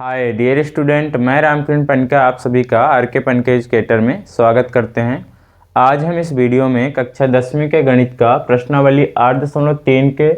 Hi dear student, मैं रामकिरण पनका आप सभी का आर.के. पनका एजुकेटर में स्वागत करते हैं। आज हम इस वीडियो में कक्षा 10वीं के गणित का प्रश्नावली 8.3 के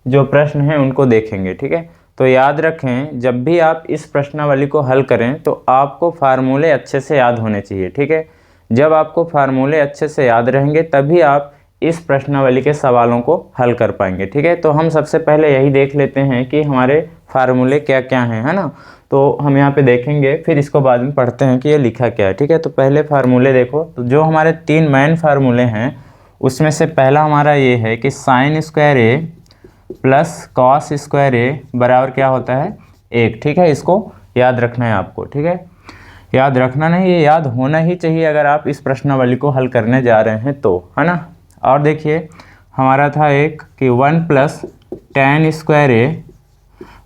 जो प्रश्न हैं उनको देखेंगे। ठीक है, तो याद रखें, जब भी आप इस प्रश्नावली को हल करें तो आपको फार्मूले अच्छे से याद होने चाहिए। ठीक है, जब आपको फार्मूले अच्छे से याद रहेंगे तभी आप इस प्रश्नावली के सवालों को हल कर पाएंगे। ठीक है, तो हम सबसे पहले यही देख लेते हैं कि हमारे फार्मूले क्या क्या हैं, है ना। तो हम यहाँ पे देखेंगे, फिर इसको बाद में पढ़ते हैं कि ये लिखा क्या है। ठीक है, तो पहले फार्मूले देखो, तो जो हमारे 3 मेन फार्मूले हैं उसमें से पहला हमारा ये है कि साइन स्क्वायर ए प्लस कॉस स्क्वायर ए बराबर क्या होता है 1। ठीक है, इसको याद रखना है आपको। ठीक है, याद रखना नहीं, ये याद होना ही चाहिए अगर आप इस प्रश्नावली को हल करने जा रहे हैं तो, है ना। और देखिए, हमारा था एक कि 1 प्लस tan स्क्वायर ए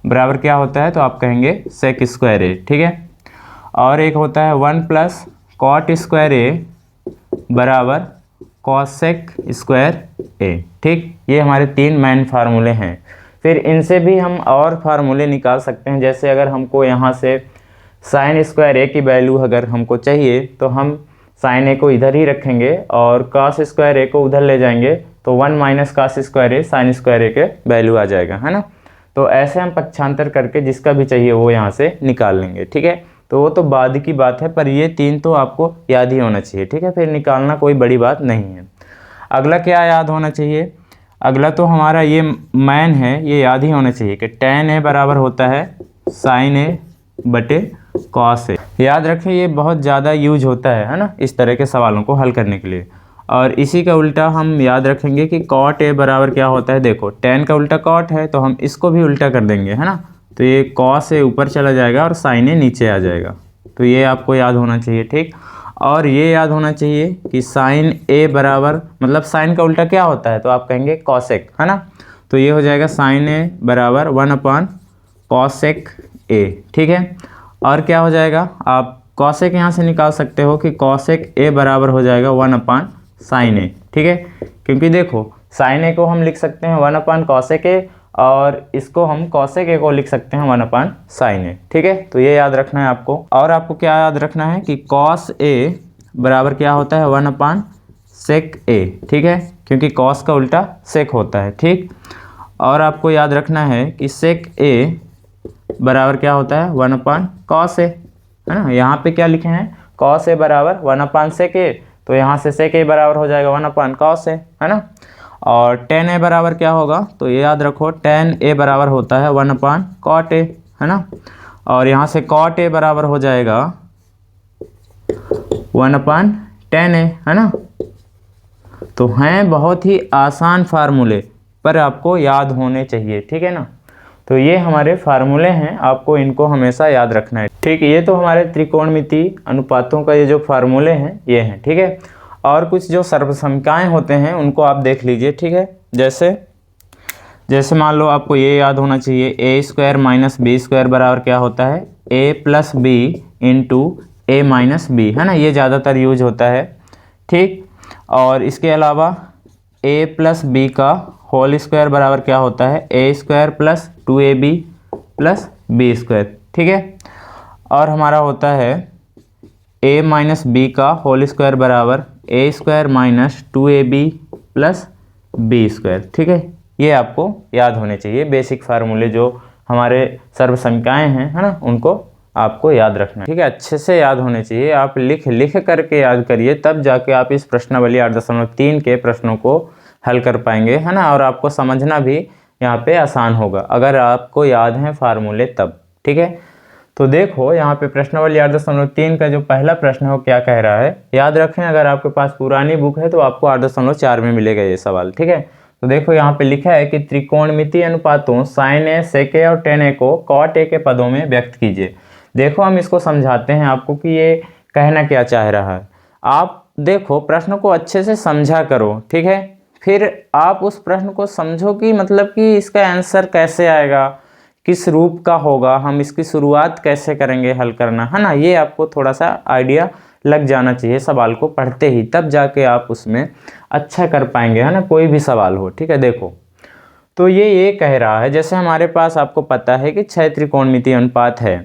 बराबर क्या होता है, तो आप कहेंगे सेक स्क्वायर ए। ठीक है, और एक होता है 1 प्लस कॉट स्क्वायर ए बराबर कॉसेक स्क्वायर ए। ठीक, ये हमारे 3 मेन फार्मूले हैं। फिर इनसे भी हम और फार्मूले निकाल सकते हैं। जैसे अगर हमको यहाँ से साइन स्क्वायर ए की वैल्यू अगर हमको चाहिए तो हम साइन ए को इधर ही रखेंगे और कॉस स्क्वायर ए को उधर ले जाएंगे, तो 1 माइनस कॉस स्क्वायर ए साइन स्क्वायर ए के वैल्यू आ जाएगा, है ना। तो ऐसे हम पक्षांतर करके जिसका भी चाहिए वो यहाँ से निकाल लेंगे। ठीक है, तो वो तो बाद की बात है, पर ये 3 तो आपको याद ही होना चाहिए। ठीक है, फिर निकालना कोई बड़ी बात नहीं है। अगला क्या याद होना चाहिए, अगला तो हमारा ये मैन है, ये याद ही होना चाहिए कि tan ए बराबर होता है साइन ए बटे कॉस ए। याद रखें, ये बहुत ज़्यादा यूज होता है ना, इस तरह के सवालों को हल करने के लिए। और इसी का उल्टा हम याद रखेंगे कि कॉट ए बराबर क्या होता है। देखो, tan का उल्टा कॉट है, तो हम इसको भी उल्टा कर देंगे, है ना। तो ये कॉस ए ऊपर चला जाएगा और साइन ए नीचे आ जाएगा। तो ये आपको याद होना चाहिए। ठीक, और ये याद होना चाहिए कि साइन ए बराबर, मतलब साइन का उल्टा क्या होता है, तो आप कहेंगे कॉसेक, है ना। तो ये हो जाएगा साइन ए बराबर 1 कॉसेक ए। ठीक है, और क्या हो जाएगा, आप कॉसेक यहाँ से निकाल सकते हो कि कॉसेक ए बराबर हो जाएगा 1 साइन ए। ठीक है, क्योंकि देखो साइन ए को हम लिख सकते हैं 1 कॉसेक ए और इसको हम कॉसेक ए को लिख सकते हैं 1 साइन ए। ठीक है, तो ये याद रखना है आपको। और आपको क्या याद रखना है कि कॉस ए बराबर क्या होता है 1 सेक ए। ठीक है, क्योंकि कॉस का उल्टा सेक होता है। ठीक, और आपको याद रखना है कि सेक ए बराबर क्या होता है 1 कॉस ए, है ना। यहाँ पे क्या लिखे हैं, कॉस ए बराबर 1 सेक ए, तो यहाँ से सेक ए बराबर हो जाएगा 1 कॉस ए, है ना। और tan ए बराबर क्या होगा, तो ये याद रखो tan ए बराबर होता है 1 कॉट ए, है ना। और यहाँ से कॉट ए बराबर हो जाएगा 1 tan ए, है ना। तो हैं बहुत ही आसान फार्मूले, पर आपको याद होने चाहिए। ठीक है ना, तो ये हमारे फार्मूले हैं, आपको इनको हमेशा याद रखना है। ठीक, ये तो हमारे त्रिकोणमितीय अनुपातों का ये जो फार्मूले हैं ये हैं। ठीक है, और कुछ जो सर्वसमीकाएं होते हैं उनको आप देख लीजिए। ठीक है, जैसे मान लो आपको ये याद होना चाहिए ए स्क्वायर माइनस बी स्क्वायर बराबर क्या होता है ए प्लस बी इंटू ए माइनस बी, है ना। ये ज़्यादातर यूज होता है। ठीक, और इसके अलावा ए प्लस बी का होल स्क्वायर बराबर क्या होता है A square plus 2ab plus B square. ठीक है, और हमारा होता है a माइनस बी का होल स्क्वायर बराबर A square minus 2ab plus B square. ठीक है, ये आपको याद होने चाहिए बेसिक फार्मूले जो हमारे सर्वसमीकाएं हैं, है ना, उनको आपको याद रखना है। ठीक है, अच्छे से याद होने चाहिए। आप लिख करके याद करिए, तब जाके आप इस प्रश्नावली 8.3 के प्रश्नों को हल कर पाएंगे, है ना। और आपको समझना भी यहाँ पे आसान होगा अगर आपको याद हैं फार्मूले तब। ठीक है, तो देखो यहाँ पे प्रश्नावली 8.3 का जो पहला प्रश्न है वो क्या कह रहा है, याद रखें। अगर आपके पास पुरानी बुक है तो आपको 8.4 में मिलेगा ये सवाल। ठीक है, तो देखो यहाँ पे लिखा है कि त्रिकोणमितीय अनुपातों साइन ए सेक ए और tan ए को कॉट ए के पदों में व्यक्त कीजिए। देखो हम इसको समझाते हैं आपको कि ये कहना क्या चाह रहा है। आप देखो प्रश्न को अच्छे से समझा करो। ठीक है, फिर आप उस प्रश्न को समझो कि मतलब कि इसका आंसर कैसे आएगा, किस रूप का होगा, हम इसकी शुरुआत कैसे करेंगे हल करना, है ना। ये आपको थोड़ा सा आइडिया लग जाना चाहिए सवाल को पढ़ते ही, तब जाके आप उसमें अच्छा कर पाएंगे, है ना, कोई भी सवाल हो। ठीक है, देखो तो ये कह रहा है, जैसे हमारे पास आपको पता है कि 6 त्रिकोणमितीय अनुपात है।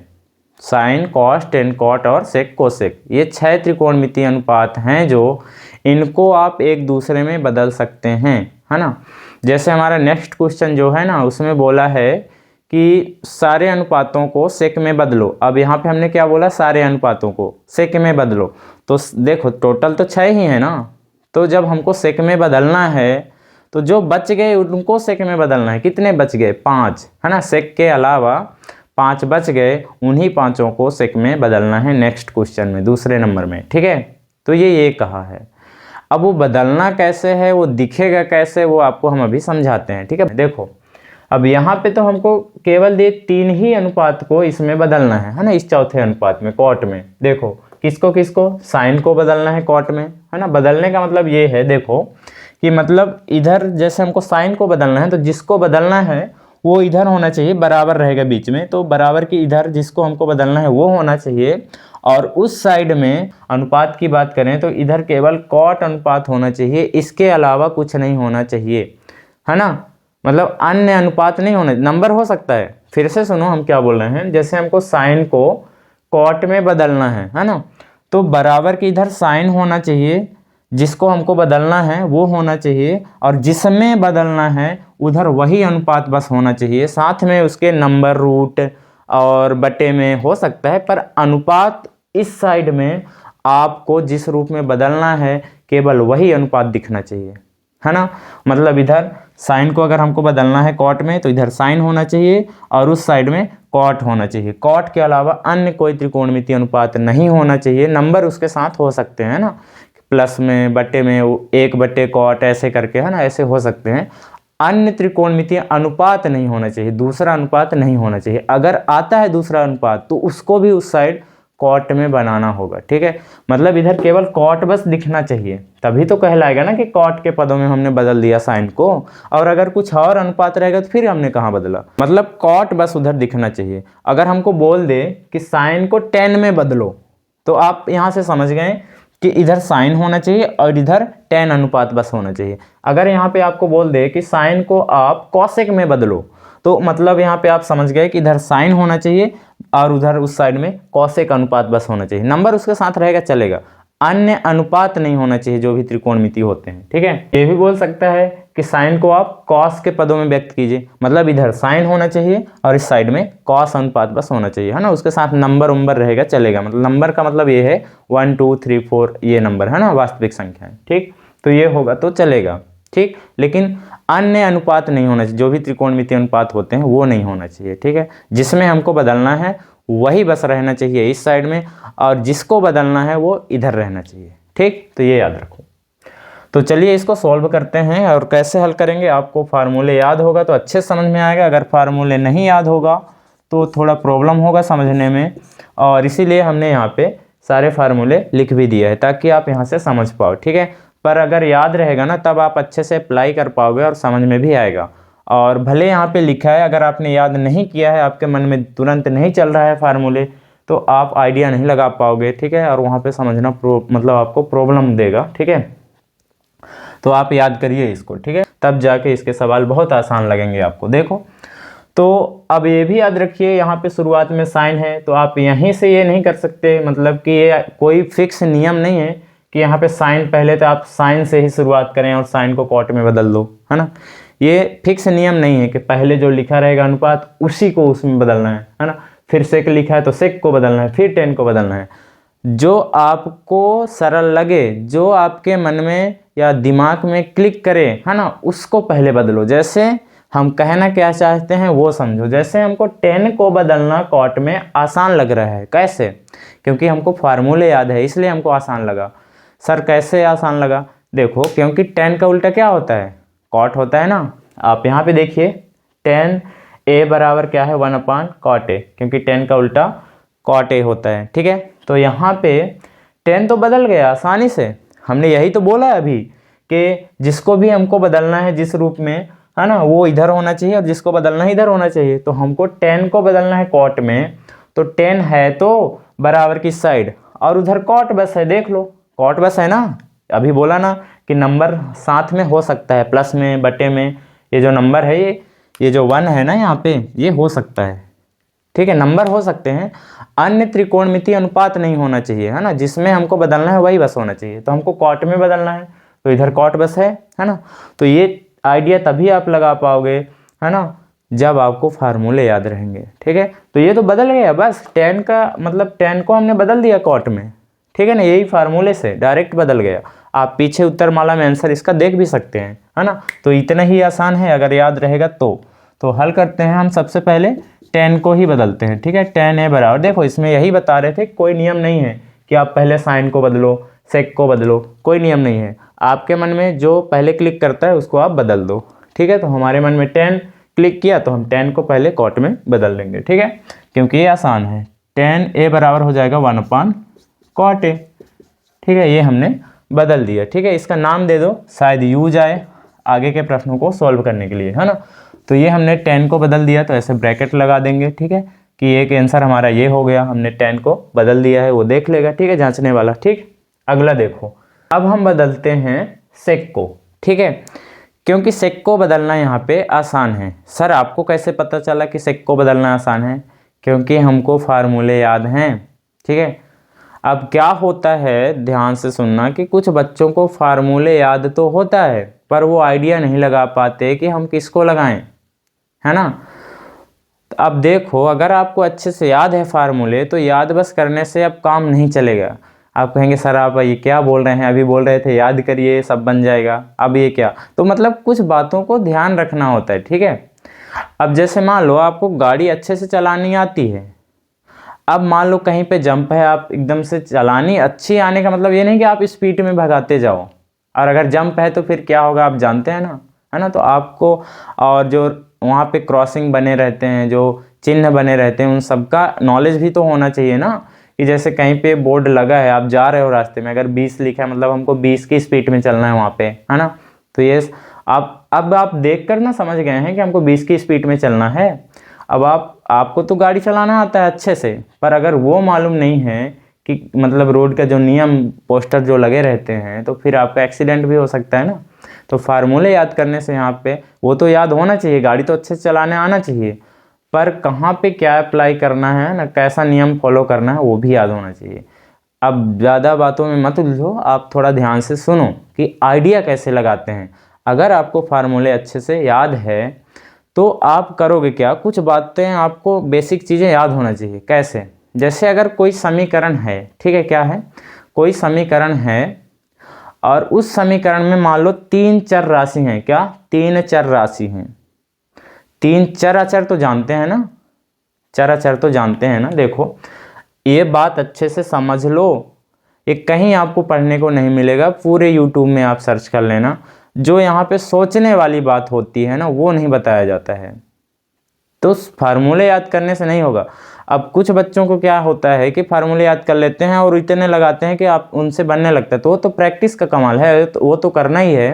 साइन, कॉस, टेन कॉट और सेक कोसेक, ये 6 त्रिकोणमितीय अनुपात हैं जो इनको आप एक दूसरे में बदल सकते हैं, है ना। जैसे हमारा नेक्स्ट क्वेश्चन जो है ना, उसमें बोला है कि सारे अनुपातों को सेक में बदलो। अब यहाँ पे हमने क्या बोला, सारे अनुपातों को सेक में बदलो। तो देखो टोटल तो 6 ही है ना, तो जब हमको सेक में बदलना है तो जो बच गए उनको सेक में बदलना है। कितने बच गए, 5, है ना। सेक के अलावा 5 बच गए, उन्हीं 5 को सेक में बदलना है नेक्स्ट क्वेश्चन में, दूसरे नंबर में, ठीक है। तो ये कहा है। अब वो बदलना कैसे है, वो दिखेगा कैसे, वो आपको हम अभी समझाते हैं, ठीक है। देखो अब यहाँ पे तो हमको केवल ये 3 ही अनुपात को इसमें बदलना है ना, इस चौथे अनुपात में, कॉट में। देखो किसको किसको, साइन को बदलना है कॉट में, है ना। बदलने का मतलब ये है, देखो कि मतलब इधर जैसे हमको साइन को बदलना है, तो जिसको बदलना है वो इधर होना चाहिए, बराबर रहेगा बीच में, तो बराबर की इधर जिसको हमको बदलना है वो होना चाहिए। और उस साइड में अनुपात की बात करें तो इधर केवल कॉट अनुपात होना चाहिए, इसके अलावा कुछ नहीं होना चाहिए, है ना। मतलब अन्य अनुपात नहीं होना, नंबर हो सकता है। फिर से सुनो हम क्या बोल रहे हैं, जैसे हमको साइन को कॉट में बदलना है ना, तो बराबर की इधर साइन होना चाहिए, जिसको हमको बदलना है वो होना चाहिए, और जिसमें बदलना है उधर वही अनुपात बस होना चाहिए। साथ में उसके नंबर, रूट और बटे में हो सकता है, पर अनुपात इस साइड में आपको जिस रूप में बदलना है केवल वही अनुपात दिखना चाहिए, है ना। मतलब इधर साइन को अगर हमको बदलना है कॉट में, तो इधर साइन होना चाहिए और उस साइड में कॉट होना चाहिए। कॉट के अलावा अन्य कोई त्रिकोणमितीय अनुपात नहीं होना चाहिए। नंबर उसके साथ हो सकते हैं ना, प्लस में, बटे में, 1/कॉट ऐसे करके, है ना, ऐसे हो सकते हैं। अन्य त्रिकोणमितीय अनुपात नहीं होना चाहिए, दूसरा अनुपात नहीं होना चाहिए। अगर आता है दूसरा अनुपात तो उसको भी उस साइड कॉट में बनाना होगा, ठीक है। मतलब इधर केवल कॉट बस दिखना चाहिए, तभी तो कहलाएगा ना कि कॉट के पदों में हमने बदल दिया साइन को। और अगर कुछ और अनुपात रहेगा तो फिर हमने कहाँ बदला, मतलब कॉट बस उधर दिखना चाहिए। अगर हमको बोल दे कि साइन को 10 में बदलो, तो आप यहाँ से समझ गए कि इधर साइन होना चाहिए और इधर 10 अनुपात बस होना चाहिए। अगर यहाँ पे आपको बोल दे कि साइन को आप कॉसेक में बदलो, तो मतलब यहाँ पे आप समझ गए कि इधर साइन होना चाहिए और उधर उस साइड में कॉसेक अनुपात बस होना चाहिए। नंबर उसके साथ रहेगा चलेगा, अन्य अनुपात नहीं होना चाहिए जो भी त्रिकोणमिति होते हैं, ठीक है। ये भी बोल सकता है कि साइन को आप कॉस के पदों में व्यक्त कीजिए, मतलब इधर साइन होना चाहिए और इस साइड में कॉस अनुपात बस होना चाहिए, है ना। उसके साथ नंबर उम्बर रहेगा चलेगा। मतलब नंबर का मतलब ये है 1 2 3 4 ये नंबर, है ना, वास्तविक संख्या है, ठीक। तो ये होगा तो चलेगा, ठीक। लेकिन अन्य अनुपात नहीं होना चाहिए, जो भी त्रिकोणमितीय अनुपात होते हैं वो नहीं होना चाहिए, ठीक है। जिसमें हमको बदलना है वही बस रहना चाहिए इस साइड में, और जिसको बदलना है वो इधर रहना चाहिए, ठीक। तो ये याद रखो। तो चलिए इसको सॉल्व करते हैं, और कैसे हल करेंगे, आपको फार्मूले याद होगा तो अच्छे समझ में आएगा। अगर फार्मूले नहीं याद होगा तो थोड़ा प्रॉब्लम होगा समझने में, और इसीलिए हमने यहाँ पे सारे फार्मूले लिख भी दिए हैं ताकि आप यहाँ से समझ पाओ, ठीक है। पर अगर याद रहेगा ना तब आप अच्छे से अप्लाई कर पाओगे और समझ में भी आएगा। और भले यहाँ पे लिखा है, अगर आपने याद नहीं किया है, आपके मन में तुरंत नहीं चल रहा है फार्मूले, तो आप आइडिया नहीं लगा पाओगे, ठीक है। और वहाँ पे समझना मतलब आपको प्रॉब्लम देगा, ठीक है। तो आप याद करिए इसको, ठीक है, तब जाके इसके सवाल बहुत आसान लगेंगे आपको। देखो तो अब ये भी याद रखिए, यहाँ पे शुरुआत में साइन है तो आप यहीं से ये नहीं कर सकते, मतलब कि ये कोई फिक्स नियम नहीं है कि यहाँ पे साइन पहले, तो आप साइन से ही शुरुआत करें और साइन को कॉट में बदल दो, है ना। ये फिक्स नियम नहीं है कि पहले जो लिखा रहेगा अनुपात उसी को उसमें बदलना है ना। फिर सेक लिखा है तो सेक को बदलना है, फिर 10 को बदलना है। जो आपको सरल लगे, जो आपके मन में या दिमाग में क्लिक करे, है ना, उसको पहले बदलो। जैसे हम कहना क्या चाहते हैं वो समझो। जैसे हमको 10 को बदलना कॉट में आसान लग रहा है, कैसे? क्योंकि हमको फार्मूले याद है इसलिए हमको आसान लगा। सर कैसे आसान लगा? देखो क्योंकि 10 का उल्टा क्या होता है? कॉट होता है ना। आप यहाँ पे देखिए 10 a बराबर क्या है 1/cot a, क्योंकि 10 का उल्टा cot a होता है, ठीक है। तो यहाँ पे 10 तो बदल गया आसानी से, हमने यही तो बोला अभी कि जिसको भी हमको बदलना है जिस रूप में, है ना, वो इधर होना चाहिए और जिसको बदलना है इधर होना चाहिए। तो हमको 10 को बदलना है कॉट में, तो 10 है तो बराबर की साइड और उधर कॉट बस है, देख लो कॉट बस है ना। अभी बोला ना कि नंबर साथ में हो सकता है, प्लस में, बटे में। ये जो नंबर है ये जो 1 है ना यहाँ पे, ये हो सकता है, ठीक है, नंबर हो सकते हैं, अन्य त्रिकोणमितीय अनुपात नहीं होना चाहिए, है ना, जिसमें हमको बदलना है वही बस होना चाहिए। तो हमको कॉट में बदलना है, तो इधर कॉट बस है ना। तो ये आइडिया तभी आप लगा पाओगे, है ना, जब आपको फार्मूले याद रहेंगे। ठीक है, तो ये तो बदल गया बस, tan का मतलब tan को हमने बदल दिया कॉट में, ठीक है ना, यही फार्मूले से डायरेक्ट बदल गया। आप पीछे उत्तरमाला में आंसर इसका देख भी सकते हैं, है ना। तो इतना ही आसान है, अगर याद रहेगा तो हल करते हैं हम। सबसे पहले tan को ही बदलते हैं। ठीक है, tan a बराबर, देखो इसमें यही बता रहे थे, कोई नियम नहीं है कि आप पहले साइन को बदलो, सेक को बदलो, कोई नियम नहीं है। आपके मन में जो पहले क्लिक करता है उसको आप बदल दो। ठीक है, तो हमारे मन में tan क्लिक किया तो हम tan को पहले कॉट में बदल देंगे। ठीक है, क्योंकि ये आसान है। tan a बराबर हो जाएगा 1/cot a। ठीक है, ये हमने बदल दिया। ठीक है, इसका नाम दे दो, शायद यूज आए आगे के प्रश्नों को सॉल्व करने के लिए, है ना। तो ये हमने tan को बदल दिया, तो ऐसे ब्रैकेट लगा देंगे। ठीक है, कि एक आंसर हमारा ये हो गया, हमने tan को बदल दिया है, वो देख लेगा। ठीक है, जांचने वाला। ठीक, अगला देखो, अब हम बदलते हैं सेक को। ठीक है, क्योंकि सेक को बदलना यहाँ पे आसान है। सर आपको कैसे पता चला कि सेक को बदलना आसान है? क्योंकि हमको फार्मूले याद हैं। ठीक है, अब क्या होता है, ध्यान से सुनना, कि कुछ बच्चों को फार्मूले याद तो होता है पर वो आइडिया नहीं लगा पाते कि हम किसको लगाएं, है ना। अब देखो, अगर आपको अच्छे से याद है फार्मूले, तो याद बस करने से अब काम नहीं चलेगा। आप कहेंगे सर आप ये क्या बोल रहे हैं, अभी बोल रहे थे याद करिए सब बन जाएगा, अब ये क्या? तो मतलब कुछ बातों को ध्यान रखना होता है। ठीक है, अब जैसे मान लो आपको गाड़ी अच्छे से चलानी आती है, अब मान लो कहीं पे जंप है, आप एकदम से चलानी अच्छी आने का मतलब ये नहीं कि आप स्पीड में भगाते जाओ, और अगर जंप है तो फिर क्या होगा आप जानते हैं ना, है ना। तो आपको, और जो वहाँ पे क्रॉसिंग बने रहते हैं, जो चिन्ह बने रहते हैं, उन सबका नॉलेज भी तो होना चाहिए ना। कि जैसे कहीं पे बोर्ड लगा है, आप जा रहे हो रास्ते में, अगर 20 लिखा है मतलब हमको 20 की स्पीड में चलना है वहाँ पे, है ना। तो ये अब आप देख कर ना समझ गए हैं कि हमको 20 की स्पीड में चलना है। अब आपको तो गाड़ी चलाना आता है अच्छे से, पर अगर वो मालूम नहीं है कि मतलब रोड का जो नियम पोस्टर जो लगे रहते हैं, तो फिर आपका एक्सीडेंट भी हो सकता है ना। तो फार्मूले याद करने से यहाँ पे वो तो याद होना चाहिए, गाड़ी तो अच्छे से चलाने आना चाहिए, पर कहाँ पे क्या अप्लाई करना है ना, कैसा नियम फॉलो करना है वो भी याद होना चाहिए। अब ज़्यादा बातों में मत उलझो, आप थोड़ा ध्यान से सुनो कि आइडिया कैसे लगाते हैं। अगर आपको फार्मूले अच्छे से याद है तो आप करोगे क्या, कुछ बातें आपको बेसिक चीज़ें याद होना चाहिए। कैसे? जैसे अगर कोई समीकरण है, ठीक है, क्या है, कोई समीकरण है और उस समीकरण में मान लो 3 चर राशि हैं। क्या? 3 चर राशि हैं। 3 चर अचर तो जानते हैं ना, चर अचर तो जानते हैं ना। देखो ये बात अच्छे से समझ लो, ये कहीं आपको पढ़ने को नहीं मिलेगा, पूरे यूट्यूब में आप सर्च कर लेना। जो यहाँ पे सोचने वाली बात होती है ना, वो नहीं बताया जाता है। तो फार्मूले याद करने से नहीं होगा। अब कुछ बच्चों को क्या होता है कि फार्मूले याद कर लेते हैं और इतने लगाते हैं कि आप उनसे बनने लगता है, तो वो तो प्रैक्टिस का कमाल है, तो वो तो करना ही है,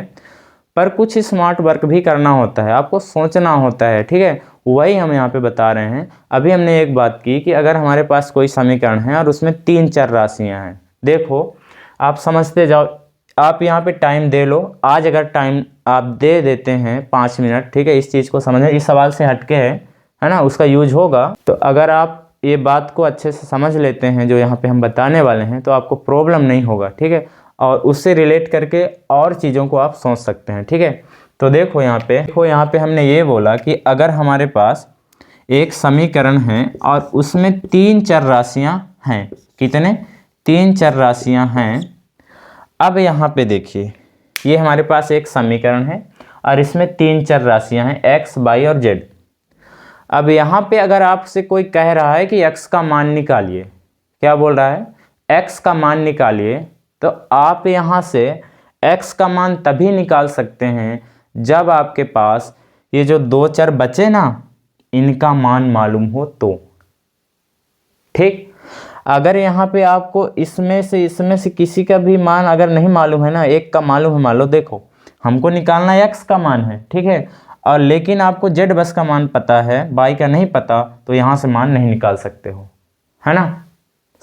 पर कुछ स्मार्ट वर्क भी करना होता है, आपको सोचना होता है। ठीक है, वही हम यहाँ पे बता रहे हैं। अभी हमने एक बात की कि अगर हमारे पास कोई समीकरण है और उसमें 3 चर राशियाँ हैं, देखो आप समझते जाओ, आप यहाँ पे टाइम दे लो। आज अगर टाइम आप दे देते हैं 5 मिनट, ठीक है, इस चीज़ को समझें, इस सवाल से हटके है ना, उसका यूज होगा। तो अगर आप ये बात को अच्छे से समझ लेते हैं जो यहाँ पे हम बताने वाले हैं, तो आपको प्रॉब्लम नहीं होगा। ठीक है, और उससे रिलेट करके और चीज़ों को आप सोच सकते हैं। ठीक है, तो देखो यहाँ पे हमने ये बोला कि अगर हमारे पास एक समीकरण है और उसमें 3 चर राशियाँ हैं। कितने? 3 चर राशियाँ हैं। अब यहाँ पे देखिए, ये हमारे पास एक समीकरण है और इसमें 3 चर राशियाँ हैं, x, y और z। अब यहाँ पे अगर आपसे कोई कह रहा है कि x का मान निकालिए, क्या बोल रहा है, x का मान निकालिए, तो आप यहाँ से x का मान तभी निकाल सकते हैं जब आपके पास ये जो 2 चर बचे ना, इनका मान मालूम हो तो। ठीक, अगर यहाँ पे आपको इसमें से किसी का भी मान अगर नहीं मालूम है ना, एक का मालूम है, मान लो देखो हमको निकालना x का मान है, ठीक है, और लेकिन आपको z बस का मान पता है, y का नहीं पता, तो यहाँ से मान नहीं निकाल सकते हो, है ना।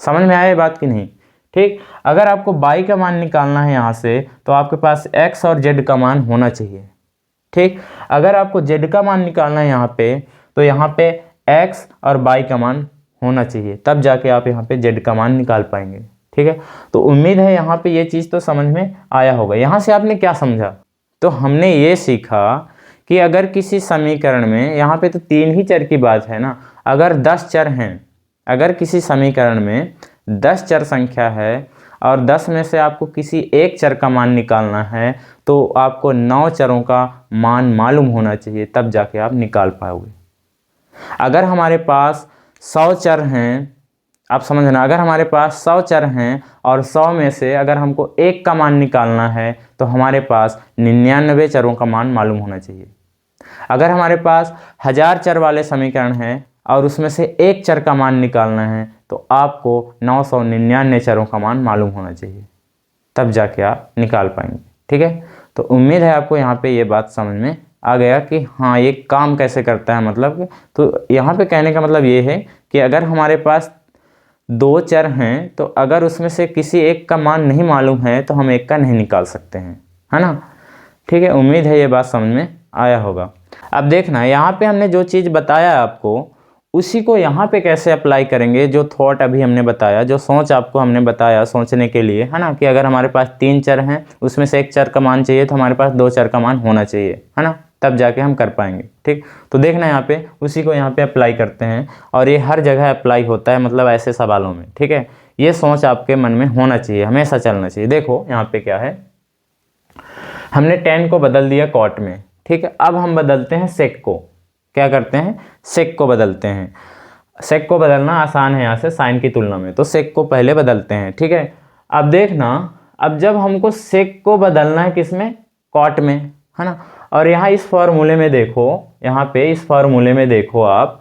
समझ में आया ये बात कि नहीं? ठीक, अगर आपको y का मान निकालना है यहाँ से, तो आपके पास x और z का मान होना चाहिए। ठीक, अगर आपको z का मान निकालना है यहाँ पे, तो यहाँ पे एक्स और वाई का मान होना चाहिए, तब जाके आप यहाँ पे जेड का मान निकाल पाएंगे। ठीक है, तो उम्मीद है यहाँ पे ये चीज़ तो समझ में आया होगा। यहाँ से आपने क्या समझा? तो हमने ये सीखा कि अगर किसी समीकरण में, यहाँ पे तो 3 ही चर की बात है ना, अगर 10 चर हैं, अगर किसी समीकरण में 10 चर संख्या है और 10 में से आपको किसी एक चर का मान निकालना है, तो आपको 9 चरों का मान मालूम होना चाहिए, तब जाके आप निकाल पाओगे। अगर हमारे पास 100 चर हैं, आप समझना, अगर हमारे पास 100 चर हैं और 100 में से अगर हमको एक का मान निकालना है, तो हमारे पास 99 चरों का मान मालूम होना चाहिए। अगर हमारे पास 1000 चर वाले समीकरण हैं और उसमें से एक चर का मान निकालना है, तो आपको 999 चरों का मान मालूम होना चाहिए, तब जाके आप निकाल पाएंगे। ठीक है, तो उम्मीद है आपको यहाँ पे ये बात समझ में आ गया कि हाँ ये काम कैसे करता है। मतलब तो यहाँ पे कहने का मतलब ये है कि अगर हमारे पास 2 चर हैं, तो अगर उसमें से किसी एक का मान नहीं मालूम है, तो हम एक का नहीं निकाल सकते हैं, है ना। ठीक है, उम्मीद है ये बात समझ में आया होगा। अब देखना, यहाँ पे हमने जो चीज़ बताया आपको, उसी को यहाँ पे कैसे अप्लाई करेंगे। जो थॉट अभी हमने बताया, जो सोच आपको हमने बताया सोचने के लिए, है ना, कि अगर हमारे पास 3 चर हैं, उसमें से एक चर का मान चाहिए, तो हमारे पास 2 चर का मान होना चाहिए, है ना, तब जाके हम कर पाएंगे। ठीक, तो देखना यहाँ पे उसी को यहाँ पे अप्लाई करते हैं, और ये हर जगह अप्लाई होता है, मतलब ऐसे सवालों में। ठीक है, ये सोच आपके मन में होना चाहिए, हमेशा चलना चाहिए। देखो यहाँ पे क्या है, हमने 10 को बदल दिया कॉट में। ठीक है, अब हम बदलते हैं सेक को। क्या करते हैं? सेक को बदलते हैं। सेक को बदलना आसान है यहाँ से साइन की तुलना में, तो सेक को पहले बदलते हैं। ठीक है, अब देखना, अब जब हमको सेक को बदलना है किसमें? कॉट में, है ना। और यहाँ इस फॉर्मूले में देखो, यहाँ पे इस फॉर्मूले में देखो आप,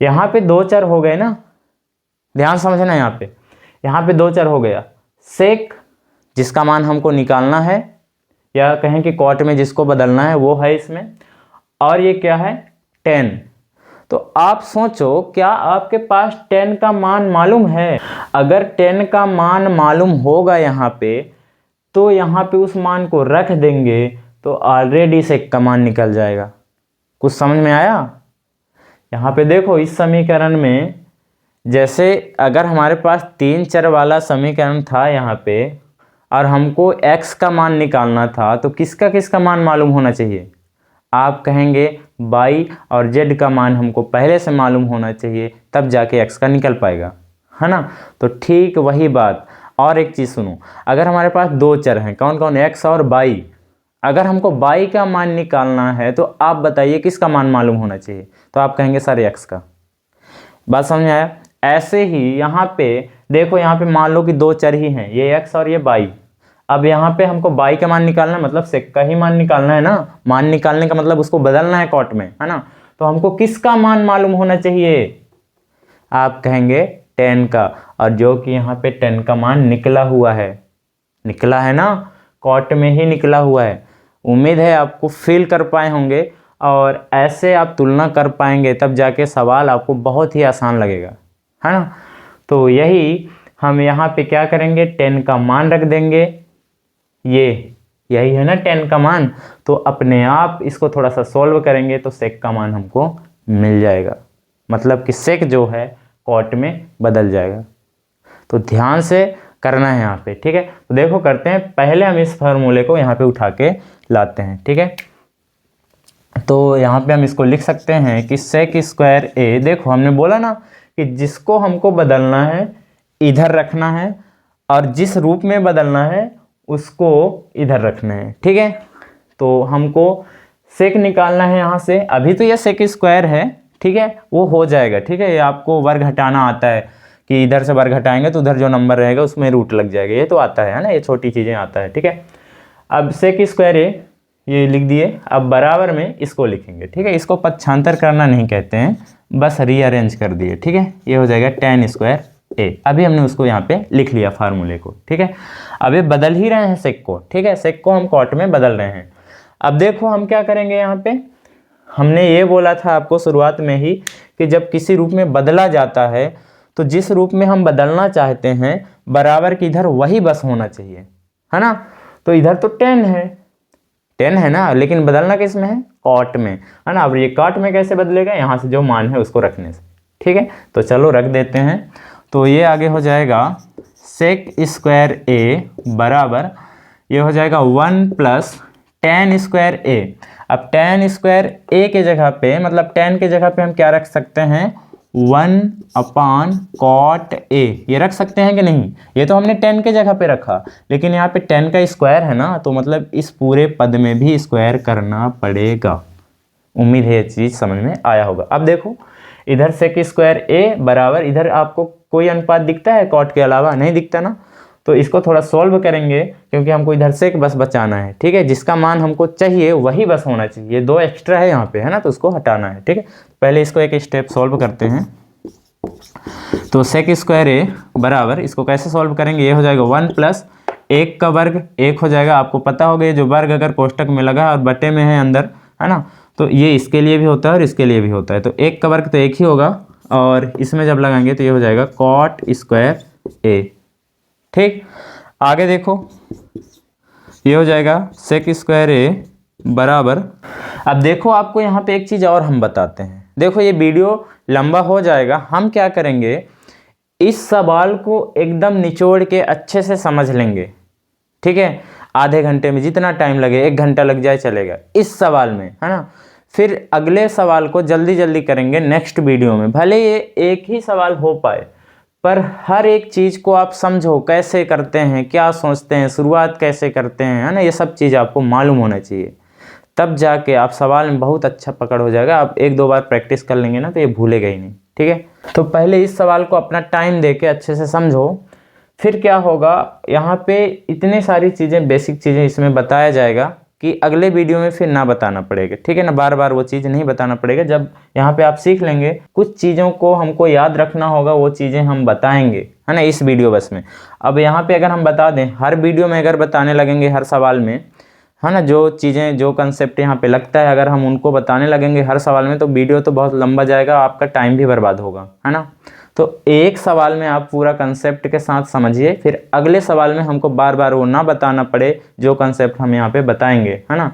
यहाँ पे 2 चर हो गए ना, ध्यान समझना। यहाँ पे 2 चर हो गया। सेक जिसका मान हमको निकालना है, या कहें कि कॉट में जिसको बदलना है, वो है इसमें, और ये क्या है? 10। तो आप सोचो, क्या आपके पास 10 का मान मालूम है? अगर 10 का मान मालूम होगा यहाँ पे, तो यहाँ पे उस मान को रख देंगे, तो ऑलरेडी सेक का मान निकल जाएगा। कुछ समझ में आया? यहाँ पे देखो, इस समीकरण में जैसे अगर हमारे पास 3 चर वाला समीकरण था यहाँ पे, और हमको x का मान निकालना था, तो किसका किसका मान मालूम होना चाहिए? आप कहेंगे y और z का मान हमको पहले से मालूम होना चाहिए, तब जाके x का निकल पाएगा, है ना। तो ठीक वही बात। और एक चीज़ सुनो, अगर हमारे पास 2 चर हैं, कौन कौन? x और y। अगर हमको y का मान निकालना है, तो आप बताइए किसका मान मालूम होना चाहिए? तो आप कहेंगे सर x का। बात समझ में आया? ऐसे ही यहाँ पे देखो, यहाँ पे मान लो कि 2 चर ही हैं, ये x और ये y। अब यहाँ पे हमको y का मान निकालना है, मतलब सेक का ही मान निकालना है ना। मान निकालने का मतलब उसको बदलना है कॉट में, है ना। तो हमको किसका मान मालूम होना चाहिए? आप कहेंगे 10 का, और जो कि यहाँ पे 10 का मान निकला हुआ है, निकला है ना, कॉट में ही निकला हुआ है। उम्मीद है आपको फील कर पाए होंगे, और ऐसे आप तुलना कर पाएंगे, तब जाके सवाल आपको बहुत ही आसान लगेगा, है ना। तो यही हम यहाँ पे क्या करेंगे, 10 का मान रख देंगे। यही है ना 10 का मान। तो अपने आप इसको थोड़ा सा सॉल्व करेंगे, तो सेक का मान हमको मिल जाएगा। मतलब कि सेक जो है कॉट में बदल जाएगा। तो ध्यान से करना है यहाँ पे। ठीक है, तो देखो करते हैं। पहले हम इस फार्मूले को यहाँ पे उठा के लाते हैं। ठीक है, तो यहाँ पे हम इसको लिख सकते हैं कि सेक स्क्वायर ए। देखो हमने बोला ना कि जिसको हमको बदलना है इधर रखना है, और जिस रूप में बदलना है उसको इधर रखना है। ठीक है, तो हमको सेक निकालना है यहाँ से। अभी तो ये सेक स्क्वायर है, ठीक है, वो हो जाएगा। ठीक है, ये आपको वर्ग घटाना आता है कि इधर से वर्ग घटाएंगे तो उधर जो नंबर रहेगा उसमें रूट लग जाएगा, ये तो आता है ना, ये छोटी चीज़ें आता है। ठीक है, अब सेक स्क्वायर ए ये लिख दिए। अब बराबर में इसको लिखेंगे। ठीक है, इसको पक्षांतर करना नहीं कहते हैं, बस रीअरेंज कर दिए। ठीक है, ये हो जाएगा 10 स्क्वायर ए। अभी हमने उसको यहाँ पे लिख लिया फार्मूले को। ठीक है, अभी बदल ही रहे हैं सेक को। ठीक है, सेक को हम कॉट में बदल रहे हैं। अब देखो हम क्या करेंगे यहाँ पे, हमने ये बोला था आपको शुरुआत में ही कि जब किसी रूप में बदला जाता है, तो जिस रूप में हम बदलना चाहते हैं बराबर की इधर वही बस होना चाहिए, है ना। तो इधर तो 10 है ना, लेकिन बदलना किस में है? कॉट में, है ना। अब ये कॉट में कैसे बदलेगा, यहाँ से जो मान है उसको रखने से, ठीक है। तो चलो रख देते हैं। तो ये आगे हो जाएगा सेक स्क्वायर ए बराबर, ये हो जाएगा 1 प्लस टेन स्क्वायर ए। अब टेन स्क्वायर ए के जगह पे, मतलब टेन के जगह पे हम क्या रख सकते हैं, 1 अपान कॉट ए, ये रख सकते हैं कि नहीं। ये तो हमने 10 के जगह पे रखा, लेकिन यहाँ पे 10 का स्क्वायर है ना, तो मतलब इस पूरे पद में भी स्क्वायर करना पड़ेगा। उम्मीद है ये चीज़ समझ में आया होगा। अब देखो इधर सेक स्क्वायर ए बराबर, इधर आपको कोई अनुपात दिखता है कॉट के अलावा, नहीं दिखता ना। तो इसको थोड़ा सॉल्व करेंगे, क्योंकि हमको इधर सेक बस बचाना है, ठीक है। जिसका मान हमको चाहिए वही बस होना चाहिए, ये 2 एक्स्ट्रा है यहाँ पे, है ना, तो उसको हटाना है, ठीक है। पहले इसको एक स्टेप सॉल्व करते हैं। तो सेक स्क्वायर ए बराबर, इसको कैसे सॉल्व करेंगे, ये हो जाएगा 1 प्लस 1 का वर्ग, 1 हो जाएगा। आपको पता होगा जो वर्ग अगर कोष्टक में लगा और बटे में है अंदर, है ना, तो ये इसके लिए भी होता है और इसके लिए भी होता है। तो 1 का वर्ग तो 1 ही होगा, और इसमें जब लगाएंगे तो ये हो जाएगा कॉट स्क्वायर ए, ठीक। आगे देखो ये हो जाएगा सेक स्क्वायर ए बराबर। अब देखो आपको यहाँ पे एक चीज़ और हम बताते हैं। देखो ये वीडियो लंबा हो जाएगा, हम क्या करेंगे, इस सवाल को एकदम निचोड़ के अच्छे से समझ लेंगे, ठीक है। आधे घंटे में, जितना टाइम लगे, 1 घंटा लग जाए चलेगा इस सवाल में, है ना। फिर अगले सवाल को जल्दी जल्दी करेंगे नेक्स्ट वीडियो में। भले ये एक ही सवाल हो पाए, पर हर एक चीज़ को आप समझो, कैसे करते हैं, क्या सोचते हैं, शुरुआत कैसे करते हैं, है ना, ये सब चीज़ आपको मालूम होना चाहिए। तब जाके आप सवाल में बहुत अच्छा पकड़ हो जाएगा। आप 1-2 बार प्रैक्टिस कर लेंगे ना, तो ये भूलेगा ही नहीं, ठीक है। तो पहले इस सवाल को अपना टाइम दे के अच्छे से समझो, फिर क्या होगा, यहाँ पे इतनी सारी चीज़ें, बेसिक चीज़ें इसमें बताया जाएगा कि अगले वीडियो में फिर ना बताना पड़ेगा, ठीक है ना। बार बार वो चीज़ नहीं बताना पड़ेगा। जब यहाँ पे आप सीख लेंगे, कुछ चीज़ों को हमको याद रखना होगा, वो चीज़ें हम बताएंगे, है ना, इस वीडियो बस में। अब यहाँ पे अगर हम बता दें, हर वीडियो में अगर बताने लगेंगे हर सवाल में, है ना, जो चीज़ें, जो कंसेप्ट यहाँ पे लगता है, अगर हम उनको बताने लगेंगे हर सवाल में, तो वीडियो तो बहुत लंबा जाएगा, आपका टाइम भी बर्बाद होगा, है ना। तो एक सवाल में आप पूरा कंसेप्ट के साथ समझिए, फिर अगले सवाल में हमको बार बार वो ना बताना पड़े जो कंसेप्ट हम यहाँ पे बताएंगे, है ना।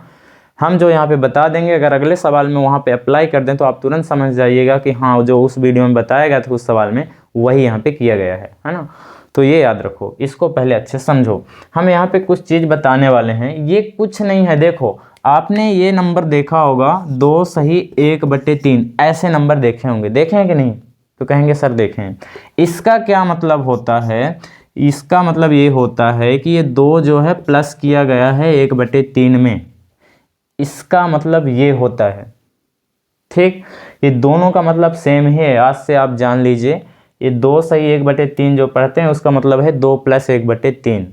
हम जो यहाँ पे बता देंगे, अगर अगले सवाल में वहाँ पे अप्लाई कर दें, तो आप तुरंत समझ जाइएगा कि हाँ, जो उस वीडियो में बताया गया था उस सवाल में, वही यहाँ पे किया गया है ना। तो ये याद रखो, इसको पहले अच्छे से समझो। हम यहाँ पे कुछ चीज़ बताने वाले हैं, ये कुछ नहीं है। देखो आपने ये नंबर देखा होगा, 2 सही 1/3, ऐसे नंबर देखे होंगे, देखे हैं कि नहीं, तो कहेंगे सर देखें। इसका क्या मतलब होता है, इसका मतलब ये होता है कि ये 2 जो है प्लस किया गया है 1/3 में, इसका मतलब ये होता है, ठीक। ये दोनों का मतलब सेम ही है, आज से आप जान लीजिए। ये 2 सही 1/3 जो पढ़ते हैं, उसका मतलब है 2 + 1/3,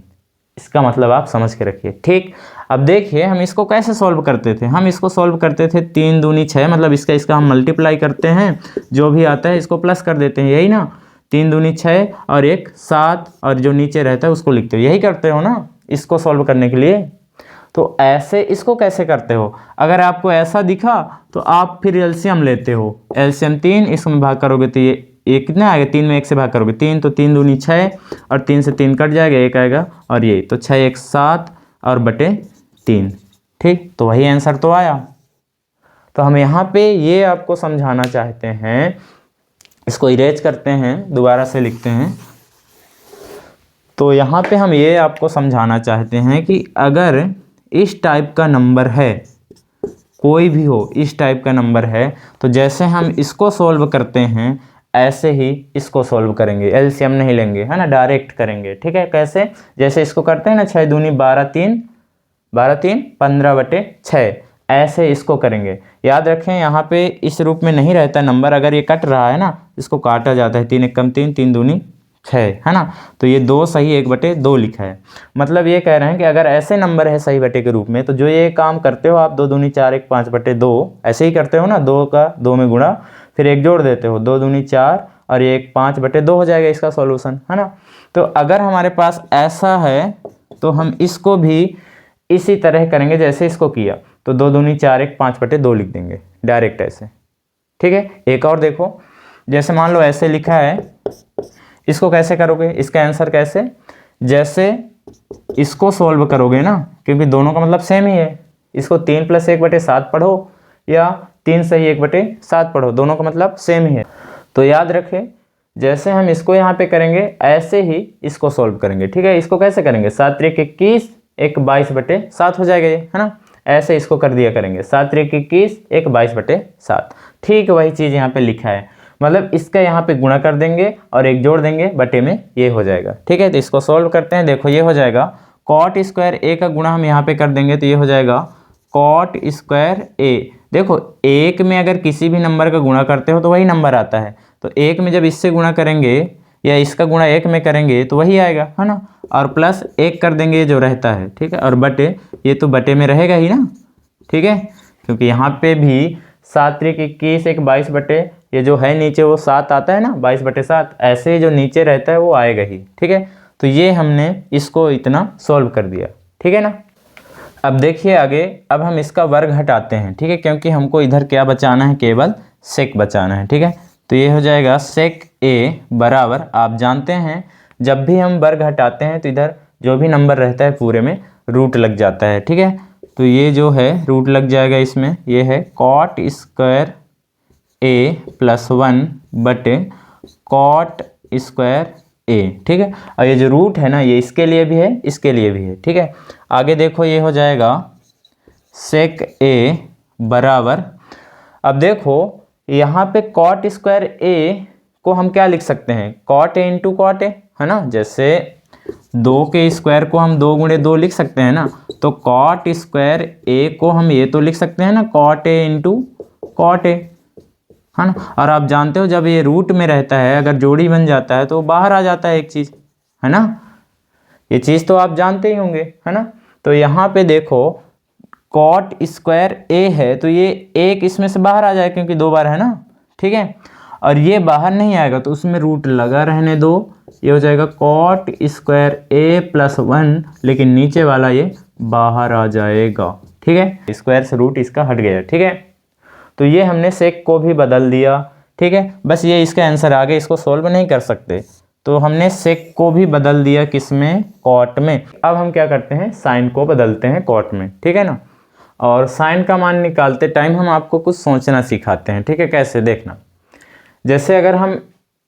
इसका मतलब आप समझ के रखिए, ठीक। अब देखिए हम इसको कैसे सॉल्व करते थे, हम इसको सॉल्व करते थे 3 दूनी 6, मतलब इसका हम मल्टीप्लाई करते हैं, जो भी आता है इसको प्लस कर देते हैं, यही ना। 3 दूनी 6 और 1 7, और जो नीचे रहता है उसको लिखते हो, यही करते हो ना इसको सॉल्व करने के लिए। तो ऐसे इसको कैसे करते हो, अगर आपको ऐसा दिखा तो आप फिर एलसीएम लेते हो। एलसीएम 3, इसमें भाग करोगे तो ये कितना आएगा, 3 में 1 से भाग करोगे 3, तो 3 दूनी 6, और 3 से 3 कट जाएगा, 1 आएगा, और ये तो 6 1 7 और बटे 3, ठीक। तो वही आंसर तो आया। तो हम यहाँ पे ये आपको समझाना चाहते हैं, इसको इरेज करते हैं, दोबारा से लिखते हैं। तो यहाँ पे हम ये आपको समझाना चाहते हैं कि अगर इस टाइप का नंबर है, कोई भी हो, इस टाइप का नंबर है, तो जैसे हम इसको सॉल्व करते हैं, ऐसे ही इसको सॉल्व करेंगे, एलसीएम नहीं लेंगे, है ना, डायरेक्ट करेंगे, ठीक है। कैसे, जैसे इसको करते हैं ना, 6 दूनी 12 3 15/6, ऐसे इसको करेंगे। याद रखें यहाँ पे इस रूप में नहीं रहता नंबर, अगर ये कट रहा है ना, इसको काटा जाता है, 3 1 कम 3, 3 दूनी 6, है ना। तो ये 2 सही 1/2 लिखा है, मतलब ये कह रहे हैं कि अगर ऐसे नंबर है सही बटे के रूप में, तो जो ये काम करते हो आप, 2 दूनी 4 1 5/2, ऐसे ही करते हो ना, 2 का 2 में गुणा, फिर 1 जोड़ देते हो, 2 दूनी 4 और 1 5/2 हो जाएगा इसका सॉल्यूशन, है ना। तो अगर हमारे पास ऐसा है, तो हम इसको भी इसी तरह करेंगे जैसे इसको किया। तो 2 दूनी 4 1 5/2 लिख देंगे डायरेक्ट ऐसे, ठीक है। एक और देखो, जैसे मान लो ऐसे लिखा है, इसको कैसे करोगे, इसका आंसर कैसे, जैसे इसको सॉल्व करोगे ना, क्योंकि दोनों का मतलब सेम ही है, इसको 3 + 1/7 पढ़ो, या 3/1/7 पढ़ो, दोनों का मतलब सेम ही है। तो याद रखें, जैसे हम इसको यहाँ पे करेंगे ऐसे ही इसको सॉल्व करेंगे। ठीक है, इसको कैसे करेंगे, 7×1 1 22/7 हो जाएगा ये, है ना। ऐसे इसको कर दिया करेंगे, 7×1 1 22/7। ठीक वही चीज़ यहाँ पे लिखा है, मतलब इसका यहाँ पे गुणा कर देंगे और एक जोड़ देंगे बटे में, ये हो जाएगा। ठीक है, तो इसको सॉल्व करते हैं। देखो ये हो जाएगा कॉट स्क्वायर ए का गुणा हम यहाँ पे कर देंगे तो ये हो जाएगा कॉट स्क्वायर ए। देखो एक में अगर किसी भी नंबर का गुणा करते हो तो वही नंबर आता है, तो एक में जब इससे गुणा करेंगे या इसका गुणा एक में करेंगे तो वही आएगा, है ना। और प्लस एक कर देंगे जो रहता है, ठीक है, और बटे, ये तो बटे में रहेगा ही ना। ठीक है, क्योंकि यहाँ पे भी 7×1 1 22 बटे, ये जो है नीचे वो 7 आता है ना, 22/7, ऐसे ही जो नीचे रहता है वो आएगा ही। ठीक है, तो ये हमने इसको इतना सॉल्व कर दिया। ठीक है ना। अब देखिए आगे, अब हम इसका वर्ग हटाते हैं। ठीक है, क्योंकि हमको इधर क्या बचाना है, केवल सेक बचाना है। ठीक है, तो ये हो जाएगा सेक ए बराबर, आप जानते हैं जब भी हम वर्ग हटाते हैं तो इधर जो भी नंबर रहता है पूरे में रूट लग जाता है। ठीक है, तो ये जो है रूट लग जाएगा इसमें, ये है कॉट स्क्वायर ए प्लस 1 बटे कॉट स्क्वायर ए। ठीक है, और ये जो रूट है ना, ये इसके लिए भी है, इसके लिए भी है। ठीक है, आगे देखो ये हो जाएगा सेक ए बराबर, अब देखो यहाँ पे कॉट स्क्वायर ए को हम क्या लिख सकते हैं, cot a into cot a, है ना। जैसे 2 के स्क्वायर को हम 2×2 लिख सकते हैं ना, तो कॉट स्क्वायर ए को हम ये तो लिख सकते हैं ना, cot a into cot a, है ना। और आप जानते हो जब ये रूट में रहता है, अगर जोड़ी बन जाता है तो बाहर आ जाता है एक चीज़, है ना। ये चीज़ तो आप जानते ही होंगे, है ना। तो यहाँ पे देखो कॉट स्क्वायर ए है तो ये एक इसमें से बाहर आ जाए, क्योंकि 2 बार है ना। ठीक है, और ये बाहर नहीं आएगा तो उसमें रूट लगा रहने दो, ये हो जाएगा कॉट स्क्वायर ए प्लस 1, लेकिन नीचे वाला ये बाहर आ जाएगा। ठीक है, स्क्वायर से रूट इसका हट गया। ठीक है, तो ये हमने सेक को भी बदल दिया। ठीक है, बस ये इसका आंसर आ गया, इसको सॉल्व नहीं कर सकते, तो हमने सेक को भी बदल दिया किसमें, कॉट में। अब हम क्या करते हैं, साइन को बदलते हैं कॉट में। ठीक है ना, और साइन का मान निकालते टाइम हम आपको कुछ सोचना सिखाते हैं। ठीक है, कैसे, देखना। जैसे अगर हम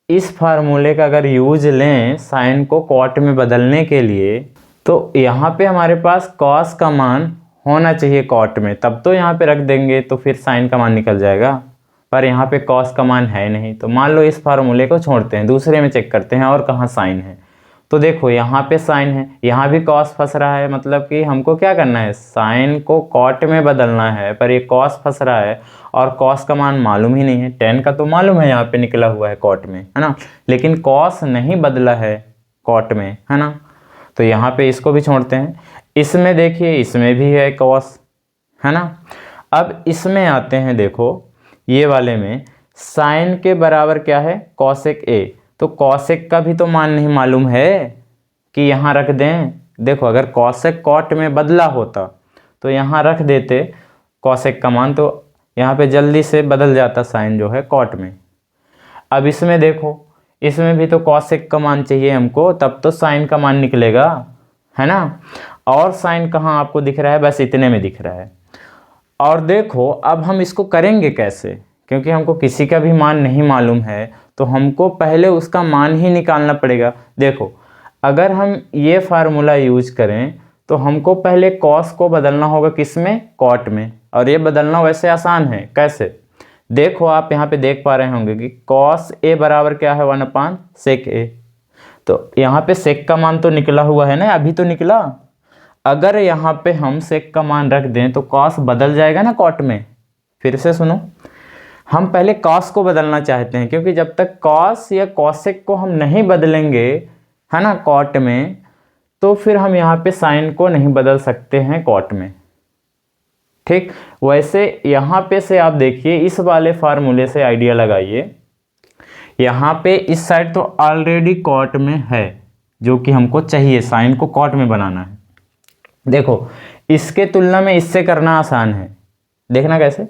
इस फार्मूले का अगर यूज लें साइन को कॉट में बदलने के लिए, तो यहाँ पे हमारे पास कॉस का मान होना चाहिए कॉट में, तब तो यहाँ पे रख देंगे तो फिर साइन का मान निकल जाएगा, पर यहाँ पे कॉस का मान है नहीं। तो मान लो इस फार्मूले को छोड़ते हैं, दूसरे में चेक करते हैं और कहाँ साइन है। तो देखो यहाँ पे साइन है, यहाँ भी कॉस फंस रहा है, मतलब कि हमको क्या करना है, साइन को कॉट में बदलना है, पर ये कॉस फंस रहा है और कॉस का मान मालूम ही नहीं है। टेन का तो मालूम है यहाँ पे निकला हुआ है कॉट में, है ना, लेकिन कॉस नहीं बदला है कॉट में, है ना। तो यहाँ पे इसको भी छोड़ते हैं। इसमें देखिए, इसमें भी है कॉस, है ना। अब इसमें आते हैं, देखो ये वाले में साइन के बराबर क्या है, कॉसेक ए, तो कॉसेक का भी तो मान नहीं मालूम है कि यहाँ रख दें। देखो अगर कॉसेक कॉट में बदला होता तो यहाँ रख देते कॉसेक का मान, तो यहाँ पे जल्दी से बदल जाता साइन जो है कॉट में। अब इसमें देखो, इसमें भी तो कॉसेक का मान चाहिए हमको, तब तो साइन का मान निकलेगा, है ना। और साइन कहाँ आपको दिख रहा है, बस इतने में दिख रहा है। और देखो अब हम इसको करेंगे कैसे, क्योंकि हमको किसी का भी मान नहीं मालूम है, तो हमको पहले उसका मान ही निकालना पड़ेगा। देखो अगर हम ये फार्मूला यूज करें तो हमको पहले कॉस को बदलना होगा किसमें, कॉट में, और ये बदलना वैसे आसान है। कैसे, देखो आप यहाँ पे देख पा रहे होंगे कि कॉस ए बराबर क्या है, 1/sec ए। तो यहाँ पे सेक का मान तो निकला हुआ है ना, अभी तो निकला। अगर यहाँ पे हम सेक का मान रख दें तो कॉस बदल जाएगा ना कॉट में। फिर से सुनो, हम पहले कॉस को बदलना चाहते हैं, क्योंकि जब तक कॉस या कॉसेक को हम नहीं बदलेंगे, है ना, कॉट में, तो फिर हम यहाँ पे साइन को नहीं बदल सकते हैं कॉट में। ठीक, वैसे यहाँ पे से आप देखिए, इस वाले फार्मूले से आइडिया लगाइए। यहाँ पे इस साइड तो ऑलरेडी कॉट में है, जो कि हमको चाहिए, साइन को कॉट में बनाना है। देखो इसके तुलना में इससे करना आसान है, देखना कैसे।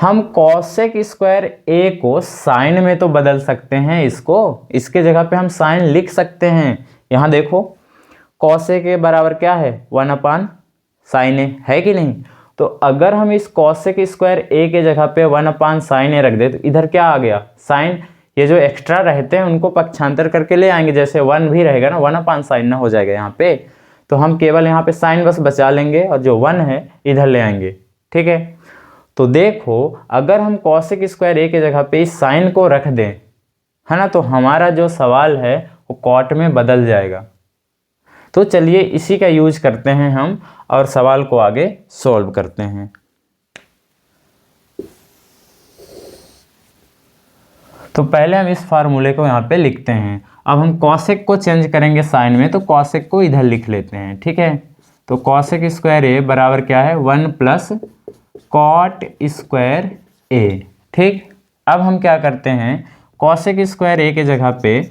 हम कॉसेक स्क्वायर ए को साइन में तो बदल सकते हैं, इसके जगह पे हम साइन लिख सकते हैं। यहाँ देखो कॉसेक ए बराबर क्या है, 1/sin ए, है कि नहीं। तो अगर हम इस कॉसेक स्क्वायर ए के जगह पे 1/sin a रख दे तो इधर क्या आ गया, साइन, ये जो एक्स्ट्रा रहते हैं उनको पक्षांतर करके ले आएंगे, जैसे 1 भी रहेगा ना 1/sin ना हो जाएगा यहाँ पे, तो हम केवल यहाँ पे साइन बस बचा लेंगे और जो 1 है इधर ले आएंगे। ठीक है, तो देखो अगर हम कॉसेक स्क्वायर ए के जगह पे इस साइन को रख दें, है ना, तो हमारा जो सवाल है वो कॉट में बदल जाएगा। तो चलिए इसी का यूज करते हैं हम और सवाल को आगे सॉल्व करते हैं। तो पहले हम इस फार्मूले को यहाँ पे लिखते हैं। अब हम कॉसेक को चेंज करेंगे साइन में, तो कॉसेक को इधर लिख लेते हैं। ठीक है, तो कॉसेक स्क्वायर ए बराबर क्या है, 1 प्लस कॉट स्क्वायर ए। ठीक, अब हम क्या करते हैं, कॉसेक स्क्वायर ए के जगह पे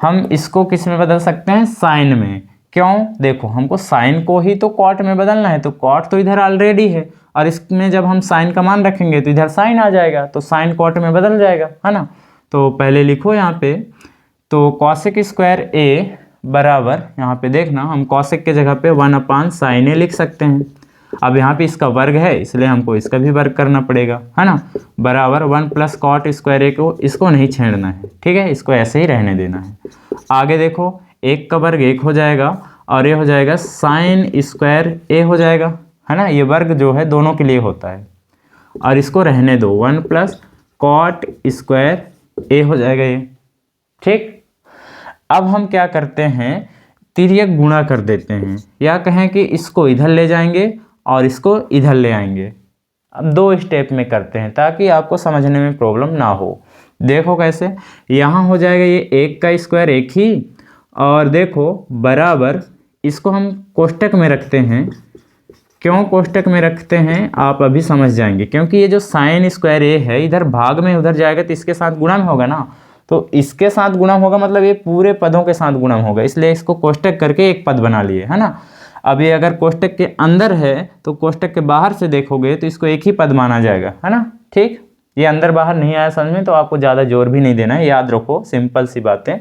हम इसको किस में बदल सकते हैं, साइन में। क्यों, देखो हमको साइन को ही तो कॉट में बदलना है, तो कॉट तो इधर ऑलरेडी है और इसमें जब हम साइन का मान रखेंगे तो इधर साइन आ जाएगा, तो साइन कॉट में बदल जाएगा, है ना। तो पहले लिखो यहाँ पे, तो कॉसेक स्क्वायर ए बराबर, यहाँ पे देखना हम कॉसेक के जगह पे 1/sin a लिख सकते हैं। अब यहाँ पे इसका वर्ग है इसलिए हमको इसका भी वर्ग करना पड़ेगा, है ना, बराबर 1 प्लस कॉट स्क्वायर ए को, इसको नहीं छेड़ना है। ठीक है, इसको ऐसे ही रहने देना है। आगे देखो, एक का वर्ग 1 हो जाएगा और ये हो जाएगा साइन स्क्वायर ए हो जाएगा, है ना, ये वर्ग जो है दोनों के लिए होता है और इसको रहने दो, 1 प्लस कॉट स्क्वायर ए हो जाएगा ये। ठीक, अब हम क्या करते हैं, तिर्यक गुणा कर देते हैं, या कहें कि इसको इधर ले जाएंगे और इसको इधर ले आएंगे। अब 2 स्टेप में करते हैं ताकि आपको समझने में प्रॉब्लम ना हो। देखो कैसे, यहाँ हो जाएगा ये 1 का स्क्वायर 1 ही, और देखो बराबर इसको हम कोष्टक में रखते हैं। क्यों कोष्टक में रखते हैं आप अभी समझ जाएंगे, क्योंकि ये जो साइन स्क्वायर ए है इधर भाग में उधर जाएगा तो इसके साथ गुणा में होगा ना, तो इसके साथ गुणा होगा मतलब ये पूरे पदों के साथ गुणा होगा, इसलिए इसको कोष्टक करके एक पद बना लिए, है ना। अब ये अगर कोष्टक के अंदर है तो कोष्टक के बाहर से देखोगे तो इसको एक ही पद माना जाएगा, है ना। ठीक, ये अंदर बाहर नहीं आया समझ में तो आपको ज़्यादा जोर भी नहीं देना है, याद रखो सिंपल सी बातें।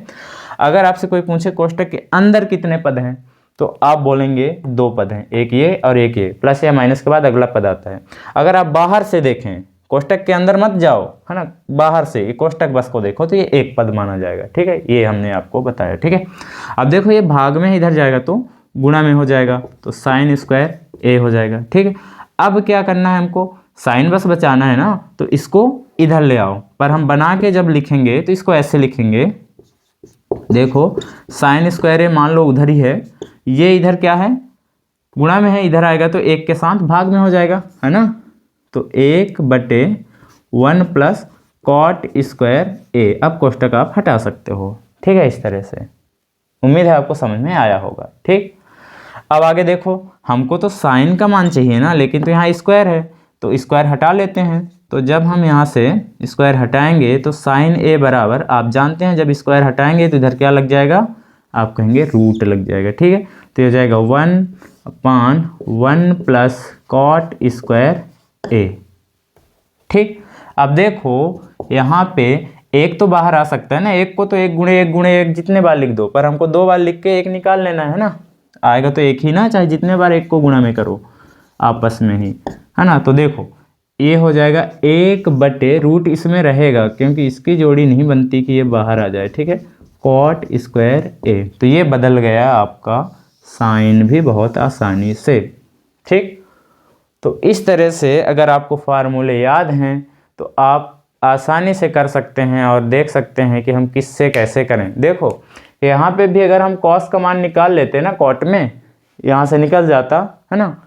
अगर आपसे कोई पूछे कोष्टक के अंदर कितने पद हैं तो आप बोलेंगे 2 पद हैं, एक ये और एक ये, प्लस या माइनस के बाद अगला पद आता है। अगर आप बाहर से देखें, कोष्टक के अंदर मत जाओ, है ना, बाहर से ये कोष्टक बस को देखो तो ये एक पद माना जाएगा। ठीक है, ये हमने आपको बताया। ठीक है, अब देखो ये भाग में इधर जाएगा तो गुणा में हो जाएगा, तो साइन स्क्वायर ए हो जाएगा। ठीक है, अब क्या करना है हमको, साइन बस बचाना है ना, तो इसको इधर ले आओ, पर हम बना के जब लिखेंगे तो इसको ऐसे लिखेंगे। देखो साइन स्क्वायर ए मान लो उधर ही है, ये इधर क्या है, गुणा में है, इधर आएगा तो 1 के साथ भाग में हो जाएगा, है ना, तो 1/1 प्लस कॉट स्क्वायर ए। अब कोष्टक आप हटा सकते हो। ठीक है, इस तरह से उम्मीद है आपको समझ में आया होगा। ठीक, अब आगे देखो, हमको तो साइन का मान चाहिए ना, लेकिन तो यहाँ स्क्वायर है तो स्क्वायर हटा लेते हैं। तो जब हम यहाँ से स्क्वायर हटाएंगे तो साइन ए बराबर, आप जानते हैं जब स्क्वायर हटाएंगे तो इधर क्या लग जाएगा, आप कहेंगे रूट लग जाएगा। ठीक है, तो ये हो जाएगा 1/1 प्लस कॉट स्क्वायर ए। ठीक, अब देखो यहाँ पे एक तो बाहर आ सकता है ना, एक को तो 1 गुणे 1 गुणे 1 जितने बार लिख दो, पर हमको 2 बार लिख के 1 निकाल लेना है ना, आएगा तो 1 ही ना, चाहे जितने बार 1 को गुणा में करो आपस में ही, है ना। तो देखो ये हो जाएगा 1/रूट, इसमें रहेगा क्योंकि इसकी जोड़ी नहीं बनती कि ये बाहर आ जाए। ठीक है, कॉट स्क्वायर ए, तो ये बदल गया आपका साइन भी बहुत आसानी से। ठीक, तो इस तरह से अगर आपको फार्मूले याद हैं तो आप आसानी से कर सकते हैं और देख सकते हैं कि हम किससे कैसे करें। देखो यहाँ पे भी अगर हम कॉस का मान निकाल लेते ना कॉट में, यहाँ से निकल जाता, है ना,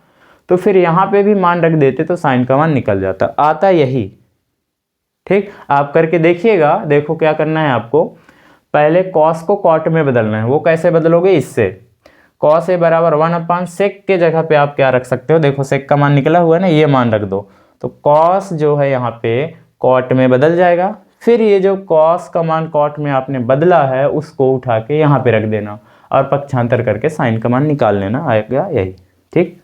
तो फिर यहाँ पे भी मान रख देते तो साइन का मान निकल जाता, आता यही। ठीक, आप करके देखिएगा। देखो क्या करना है आपको, पहले कॉस को कॉट में बदलना है। वो कैसे बदलोगे, इससे कॉस ए बराबर 1/सेक के जगह पे आप क्या रख सकते हो, देखो सेक का मान निकला हुआ है ना, ये मान रख दो, तो कॉस जो है यहाँ पे कॉट में बदल जाएगा। फिर ये जो कॉस का मान कॉट में आपने बदला है उसको उठा के यहाँ पे रख देना और पक्षांतर करके साइन का मान निकाल लेना, आएगा यही। ठीक,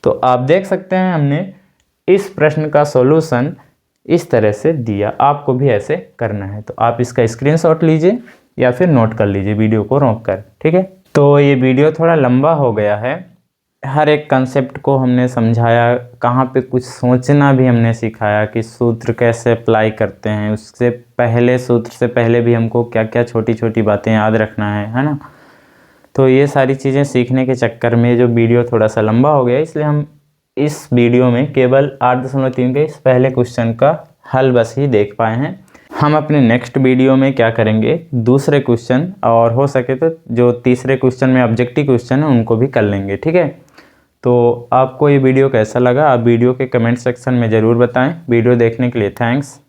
तो आप देख सकते हैं हमने इस प्रश्न का सॉल्यूशन इस तरह से दिया, आपको भी ऐसे करना है तो आप इसका स्क्रीनशॉट लीजिए या फिर नोट कर लीजिए वीडियो को रोक कर। ठीक है, तो ये वीडियो थोड़ा लंबा हो गया है, हर एक कंसेप्ट को हमने समझाया, कहाँ पे कुछ सोचना भी हमने सिखाया कि सूत्र कैसे अप्लाई करते हैं, उससे पहले सूत्र से पहले भी हमको क्या क्या छोटी छोटी बातें याद रखना है ना। तो ये सारी चीज़ें सीखने के चक्कर में जो वीडियो थोड़ा सा लंबा हो गया, इसलिए हम इस वीडियो में केवल 8.3 के इस पहले क्वेश्चन का हल बस ही देख पाए हैं। हम अपने नेक्स्ट वीडियो में क्या करेंगे, दूसरे क्वेश्चन और हो सके तो जो तीसरे क्वेश्चन में ऑब्जेक्टिव क्वेश्चन है उनको भी कर लेंगे, ठीक है। तो आपको ये वीडियो कैसा लगा, आप वीडियो के कमेंट सेक्शन में ज़रूर बताएं। वीडियो देखने के लिए थैंक्स।